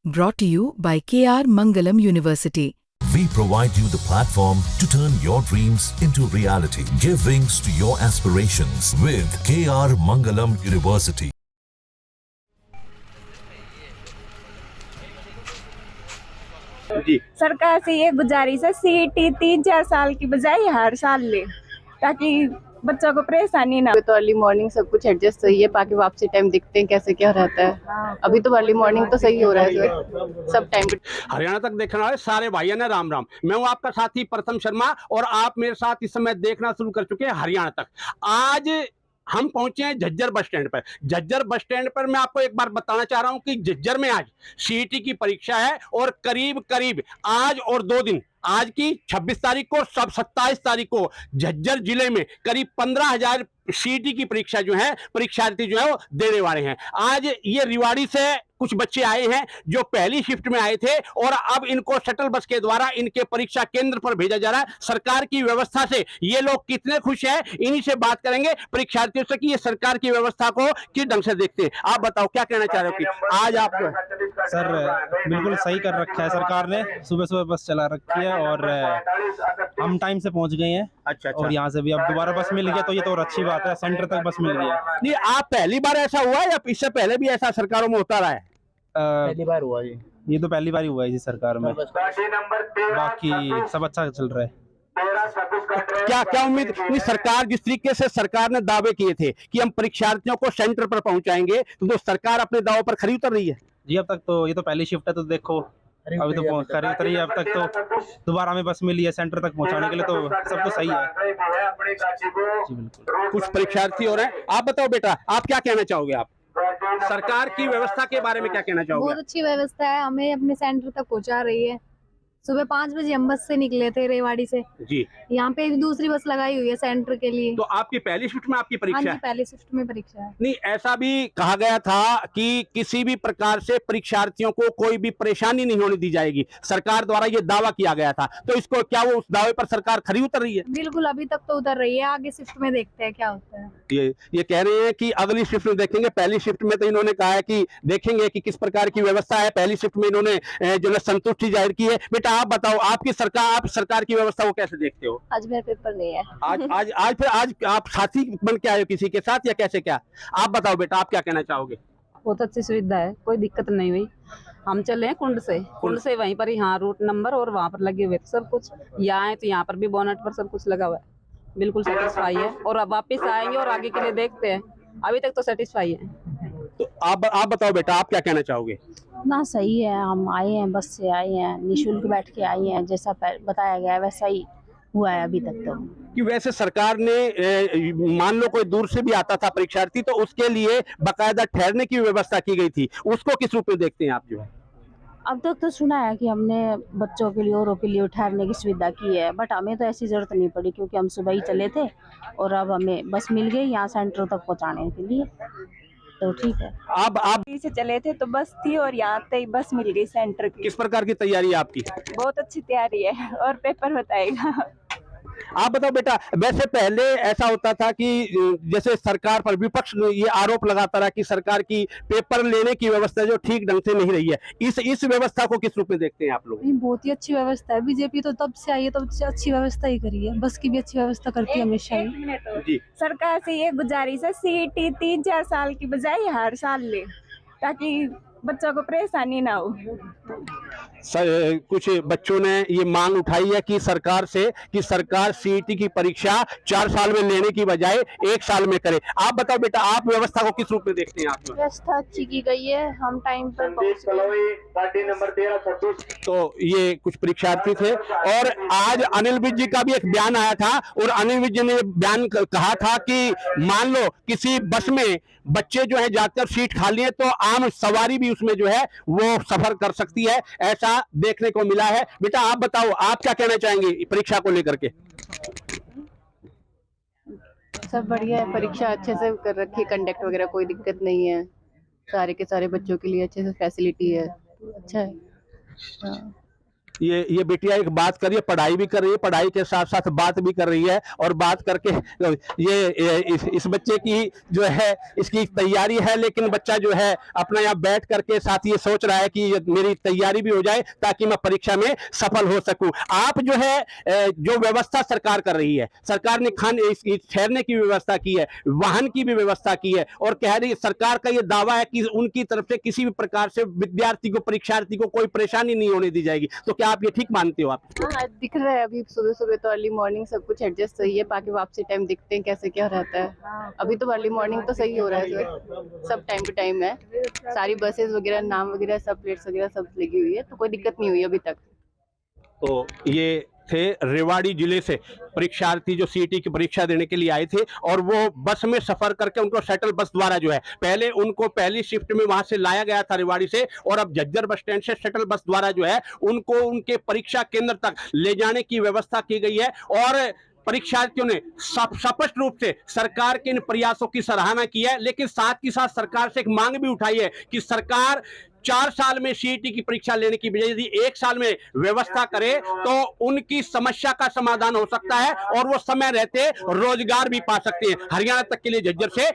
Brought to you by KR Mangalam University. We provide you the platform to turn your dreams into reality. Give wings to your aspirations with KR Mangalam University. जी सरकार से ये गुजारिश है CET 3-4 साल की बजाय हर साल ले, ताकि बच्चों को परेशानी ना हो। तो अर्ली मॉर्निंग सब कुछ एडजस्ट सही है, बाकी वापसी टाइम देखते हैं कैसे क्या रहता है। अभी तो अर्ली मॉर्निंग तो सही हो रहा है सब टाइम। हरियाणा तक देखने वाले सारे भाइयों ने राम राम। मैं हूं आपका साथी प्रथम शर्मा और आप मेरे साथ इस समय देखना शुरू कर चुके हैं हरियाणा तक। आज हम पहुंचे हैं झज्जर बस स्टैंड पर। झज्जर बस स्टैंड पर मैं आपको एक बार बताना चाह रहा हूं कि झज्जर में आज सीईटी की परीक्षा है और करीब करीब आज और 2 दिन, आज की 26 तारीख को, सब 27 तारीख को झज्जर जिले में करीब 15,000 सीईटी की परीक्षा जो है परीक्षार्थी जो है वो देने वाले हैं। आज ये रिवाड़ी से कुछ बच्चे आए हैं जो पहली शिफ्ट में आए थे और अब इनको शटल बस के द्वारा इनके परीक्षा केंद्र पर भेजा जा रहा है। सरकार की व्यवस्था से ये लोग कितने खुश हैं, इन्हीं से बात करेंगे परीक्षार्थियों से कि ये सरकार की व्यवस्था को किस ढंग से देखते हैं। आप बताओ क्या कहना चाह रहे हो कि आज आप सर बिल्कुल सही कर रखा है सरकार ने, सुबह सुबह बस चला रखी है और हम टाइम से पहुंच गए हैं। अच्छा। और यहाँ से भी अब दोबारा बस मिल गया तो ये तो और अच्छी बात है, सेंटर तक बस मिल गया। नहीं, आप पहली बार ऐसा हुआ है या इससे पहले भी ऐसा सरकारों में होता रहा है? पहली बार हुआ जी, ये तो पहली बार ही हुआ है जी सरकार में। बाकी सब अच्छा चल रहा है। क्या क्या उम्मीद नहीं, सरकार जिस तरीके से सरकार ने दावे किए थे कि हम परीक्षार्थियों को सेंटर पर पहुंचाएंगे, तो सरकार अपने दावों पर खरी उतर रही है? जी अब तक तो ये तो पहली शिफ्ट है, तो देखो अभी तो खरी उतरी है। अब तक तो दोबारा हमें बस मिली है सेंटर तक पहुंचाने के लिए, तो सब तो सही है जी। बिल्कुल कुछ परीक्षार्थी हो रहे हैं। आप बताओ बेटा, आप क्या कहना चाहोगे? आप सरकार की व्यवस्था के बारे में क्या कहना चाहोगे? बहुत अच्छी व्यवस्था है, हमें अपने सेंटर तक पहुंचा रही है। सुबह 5 बजे हम बस से निकले थे रेवाड़ी से जी। यहाँ पे दूसरी बस लगाई हुई है सेंटर के लिए। तो आपकी पहली शिफ्ट में आपकी परीक्षा है? पहली शिफ्ट में परीक्षा है। नहीं, ऐसा भी कहा गया था कि किसी भी प्रकार से परीक्षार्थियों को कोई भी परेशानी नहीं होने दी जाएगी, सरकार द्वारा ये दावा किया गया था। तो इसको क्या वो उस दावे पर सरकार खरी उतर रही है? बिल्कुल, अभी तक तो उतर रही है, आगे शिफ्ट में देखते हैं क्या होता है। ये कह रहे हैं कि अगली शिफ्ट में देखेंगे। पहली शिफ्ट में तो इन्होंने कहा है कि देखेंगे कि किस प्रकार की व्यवस्था है। पहली शिफ्ट में इन्होंने जो है संतुष्टि जाहिर की है। बेटा आप बताओ, आपकी आप सरकार की व्यवस्था को कैसे देखते हो? आज मेरा पेपर नहीं है। आज आप साथी बन के आए हो किसी के साथ या कैसे क्या? आप बताओ बेटा, आप क्या कहना चाहोगे? बहुत अच्छी सुविधा है, कोई दिक्कत नहीं हुई। हम चले हैं कुंड से वहीं पर यहाँ रूट नंबर और वहाँ पर लगे हुए थे सब कुछ। यहाँ आए तो यहाँ पर भी बोनट पर सब कुछ लगा हुआ है, बिल्कुल सेटिस्फाई है। और अब वापिस आएंगे और आगे के लिए देखते हैं, अभी तक तो सेटिस्फाई है। तो आप बताओ बेटा, आप क्या कहना चाहोगे? ना सही है, हम आए हैं, बस से आए हैं, निःशुल्क बैठ के आए हैं, जैसा बताया गया है वैसा ही हुआ है अभी तक। तो कि वैसे सरकार ने मान लो कोई दूर से भी आता था परीक्षार्थी, तो उसके लिए बाकायदा ठहरने की व्यवस्था की गई थी, उसको किस रूप में देखते हैं आप? जो है अब तक तो सुना है कि हमने बच्चों के लिए औरों के लिए ठहरने की सुविधा की है, बट हमें तो ऐसी जरूरत नहीं पड़ी क्योंकि हम सुबह ही चले थे और अब हमें बस मिल गई यहाँ सेंटर तक पहुँचाने के लिए, तो ठीक है। आप से चले थे तो बस थी और यहाँ तक बस मिल गई सेंटर की। किस प्रकार की तैयारी है आपकी? बहुत अच्छी तैयारी है और पेपर बताएगा। आप बताओ बेटा, वैसे पहले ऐसा होता था कि जैसे सरकार पर विपक्ष ये आरोप लगाता रहा कि सरकार की पेपर लेने की व्यवस्था जो ठीक ढंग से नहीं रही है, इस व्यवस्था को किस रूप में देखते हैं आप लोग? बहुत ही अच्छी व्यवस्था है, बीजेपी तो तब से आई है, तब से अच्छी व्यवस्था ही करी है, बस की भी अच्छी व्यवस्था करती है हमेशा ही। जी। सरकार से ये गुजारिश है सीईटी 3-4 साल की बजाय हर साल ले, ताकि बच्चों को परेशानी ना हो। कुछ बच्चों ने ये मांग उठाई है कि सरकार से कि सरकार सीईटी की परीक्षा 4 साल में लेने की बजाय 1 साल में करे। आप बताओ बेटा, आप व्यवस्था को किस रूप में देखते हैं? आप व्यवस्था अच्छी की गई है, हम टाइम पर पहुंच गए। तो ये कुछ परीक्षार्थी थे और आज अनिल विज जी का भी एक बयान आया था और अनिल विज जी ने बयान कहा था कि मान लो किसी बस में बच्चे जो है जाकर सीट खाली है तो आम सवारी भी उसमें जो है वो सफर कर सकती है, ऐसा देखने को मिला है। बेटा आप बताओ, आप क्या कहना चाहेंगे परीक्षा को लेकर के? सब बढ़िया है, परीक्षा अच्छे से कर रखी है, कंडक्ट वगैरह कोई दिक्कत नहीं है, सारे के सारे बच्चों के लिए अच्छे से फैसिलिटी है, अच्छा है। ये बिटिया एक बात कर रही है, पढ़ाई भी कर रही है, पढ़ाई के साथ साथ बात भी कर रही है, और बात करके इस बच्चे की जो है इसकी तैयारी है, लेकिन बच्चा जो है अपना यहाँ बैठ करके साथ ये सोच रहा है कि मेरी तैयारी भी हो जाए ताकि मैं परीक्षा में सफल हो सकूं। आप जो है जो व्यवस्था सरकार कर रही है, सरकार ने ठहरने की व्यवस्था की है, वाहन की भी व्यवस्था की है, और कह रही है सरकार का ये दावा है कि उनकी तरफ से किसी भी प्रकार से विद्यार्थी को, परीक्षार्थी को कोई परेशानी नहीं होने दी जाएगी। तो क्या आप ये ठीक मानते हो? आप हाँ, दिख रहा है अभी सुबह सुबह तो अर्ली मॉर्निंग सब कुछ एडजस्ट सही है, बाकी वापसी टाइम देखते हैं कैसे क्या रहता है। अभी तो अर्ली मॉर्निंग तो सही हो रहा है सर, सब टाइम टू टाइम है, सारी बसेस वगैरह, नाम वगैरह, सब प्लेट्स वगैरह सब लगी हुई है, तो कोई दिक्कत नहीं हुई अभी तक। तो ये थे रेवाड़ी जिले से परीक्षार्थी जो सीईटी की परीक्षा देने के लिए आए थे, और वो बस में सफर करके उनको शटल बस द्वारा जो है, पहले उनको पहली शिफ्ट में वहां से लाया गया था रेवाड़ी से, और अब झज्जर बस स्टैंड से शटल बस द्वारा जो है उनको उनके परीक्षा केंद्र तक ले जाने की व्यवस्था की गई है। और परीक्षार्थियों ने स्पष्ट रूप से सरकार के इन प्रयासों की सराहना की है, लेकिन साथ ही साथ सरकार से एक मांग भी उठाई है कि सरकार 4 साल में सीईटी की परीक्षा लेने की बजाय यदि 1 साल में व्यवस्था करे तो उनकी समस्या का समाधान हो सकता है, और वो समय रहते रोजगार भी पा सकते हैं। हरियाणा तक के लिए झज्जर से